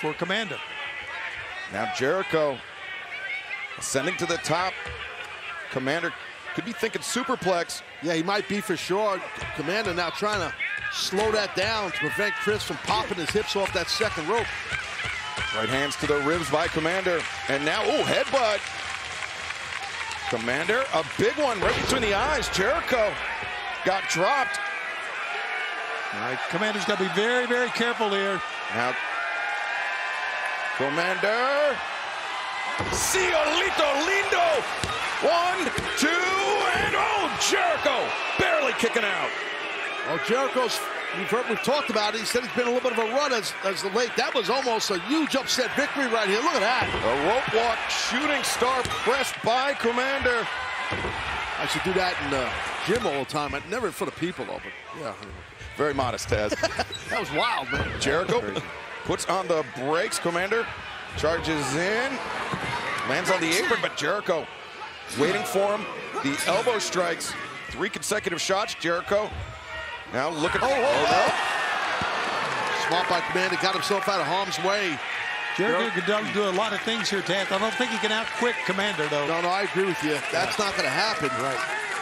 for Komander. Now Jericho ascending to the top. Komander could be thinking superplex. Yeah, he might be for sure. Komander now trying to slow that down to prevent Chris from popping his hips off that second rope. Right hands to the ribs by Komander. And now, ooh, headbutt. Komander, a big one right between the eyes. Jericho got dropped. All right, Komander's got to be very, very careful here. Now, Komander. Ciolito lindo. 1, 2, and oh, Jericho barely kicking out. Well, Jericho's, we've talked about it. He said it's been a little bit of a run as of late. That was almost a huge upset victory right here. Look at that. A rope walk, shooting star pressed by Komander. I should do that in the gym all the time. Never in front of people, though. But yeah. Very modest, Taz. That was wild, man. Jericho puts on the brakes. Komander charges in. Lands on the apron, but Jericho waiting for him. The elbow strikes. 3 consecutive shots. Jericho now look at. Smart by Komander, got himself out of harm's way. Jericho can do a lot of things here, Taz. I don't think he can out-quick Komander, though. No, I agree with you. That's not going to happen. Right.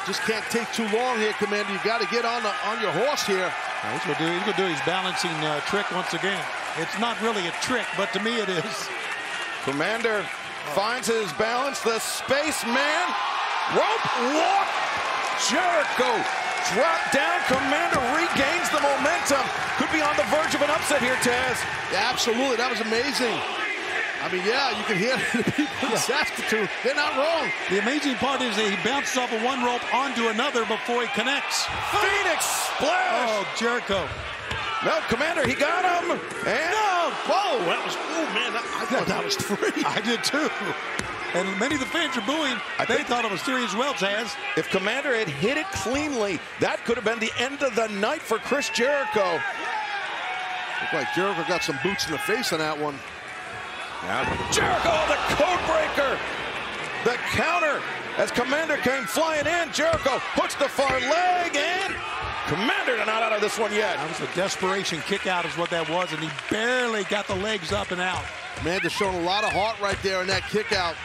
Just can't take too long here, Komander. You got to get on your horse here. He's going to do his balancing trick once again. It's not really a trick, but to me it is. Komander finds his balance. The spaceman rope walk. Jericho dropped down. Komander regains the momentum. Could be on the verge of an upset here, Taz. Yeah, absolutely. That was amazing. I mean, yeah, you can hear the people in Saskatoon. They're not wrong. The amazing part is that he bounces off of one rope onto another before he connects. Phoenix splash. Oh, Jericho. No, Komander, he got him. And no. Whoa, that was, oh, man, I thought that was 3. I did, too. And many of the fans are booing. They thought it was 3 as well, Taz. If Komander had hit it cleanly, that could have been the end of the night for Chris Jericho. Looked like Jericho got some boots in the face on that one. Now Jericho, the code breaker. The counter as Komander came flying in. Jericho hooks the far leg, and Komander not out of this one yet. That was a desperation kick out is what that was, and he barely got the legs up and out. Komander's showing a lot of heart right there in that kick out.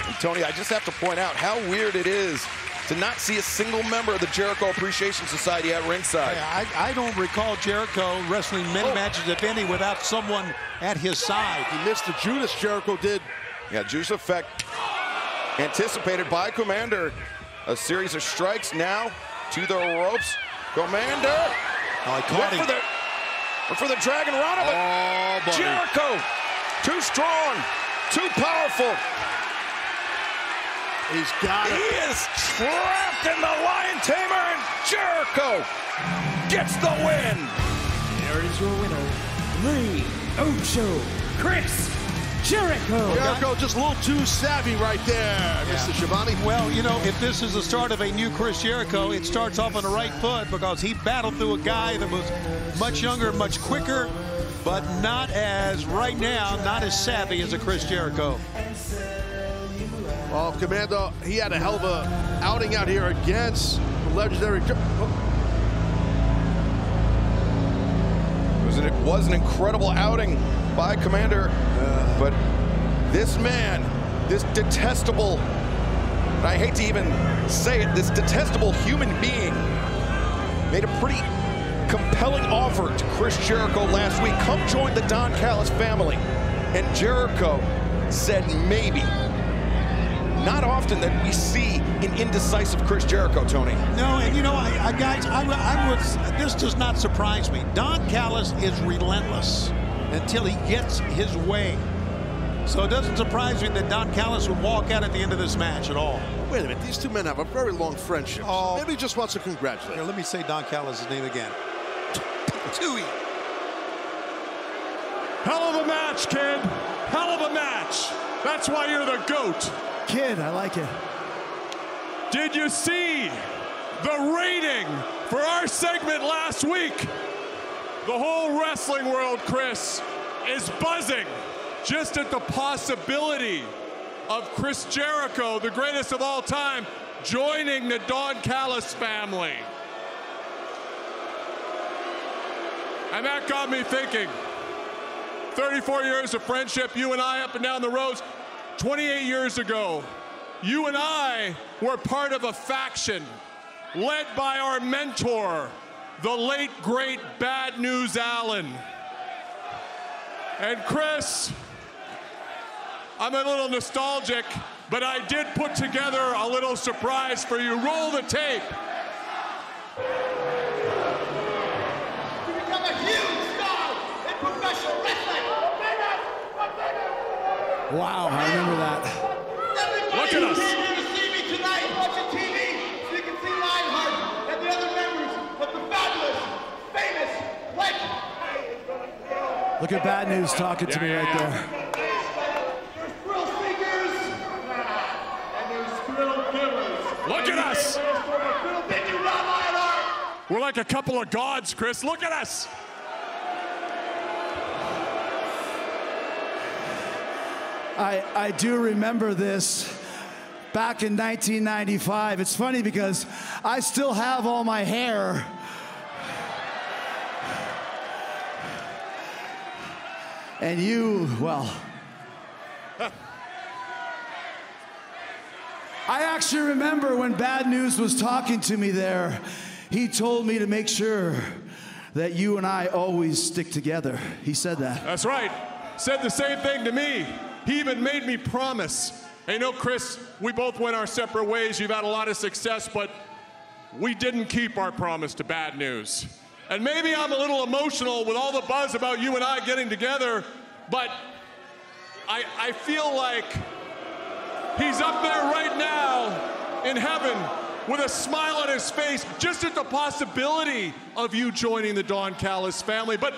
And Tony, I just have to point out how weird it is to not see a single member of the Jericho Appreciation Society at ringside. Yeah, I don't recall Jericho wrestling many matches, if any, without someone at his side. He missed the Judas, Jericho did. Yeah, Judas effect anticipated by Komander. A series of strikes now to the ropes. Komander went for the Dragon Rana, but Jericho, too strong, too powerful. He's got it. He is trapped in the Lion Tamer, and Jericho gets the win. There is your winner, the Ocho, Chris Jericho. Jericho just a little too savvy right there, Mr. Schiavone. Well, you know, if this is the start of a new Chris Jericho, it starts off on the right foot because he battled through a guy that was much younger, much quicker, but not as, right now, not as savvy as a Chris Jericho. Well, Komander, he had a hell of a outing out here against the legendary. It was an incredible outing by Komander, but this man, this detestable, and I hate to even say it, this detestable human being made a pretty compelling offer to Chris Jericho last week. Come join the Don Callis family. And Jericho said maybe. Not often that we see an indecisive Chris Jericho, Tony. No, and you know, guys, this does not surprise me. Don Callis is relentless until he gets his way. So it doesn't surprise me that Don Callis would walk out at the end of this match at all. Wait a minute, these two men have a very long friendship. Oh. Maybe he just wants to congratulate. Here, let me say Don Callis' name again. Tui. Hell of a match, kid. Hell of a match. That's why you're the GOAT. Kid, I like it. Did you see the rating for our segment last week? The whole wrestling world, Chris, is buzzing just at the possibility of Chris Jericho, the greatest of all time, joining the Don Callis family. And that got me thinking, 34 years of friendship, you and I up and down the roads. 28 years ago, you and I were part of a faction led by our mentor, the late, great Bad News Allen. And Chris, I'm a little nostalgic, but I did put together a little surprise for you. Roll the tape. To become a huge star in professional wrestling. Wow, I remember that. Look at us. Everybody came here to see me tonight watching TV so you can see Lionheart and the other members of the fabulous, famous, legend. Look at Bad News talking to me right there. There's thrill seekers and there's thrill givers. Look at us. Thank you, Rob Lionheart. We're like a couple of gods, Chris. Look at us. I do remember this back in 1995. It's funny because I still have all my hair. And you, well, I actually remember when Bad News was talking to me there, he told me to make sure that you and I always stick together. He said that. That's right. Said the same thing to me. He even made me promise. Hey, no, Chris, we both went our separate ways. You've had a lot of success, but we didn't keep our promise to Bad News. And maybe I'm a little emotional with all the buzz about you and I getting together, but I feel like he's up there right now in heaven with a smile on his face just at the possibility of you joining the Don Callis family. But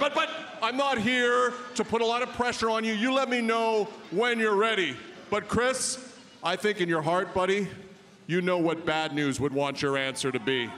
I'm not here to put a lot of pressure on you. You let me know when you're ready. But Chris, I think in your heart, buddy, you know what Bad News would want your answer to be.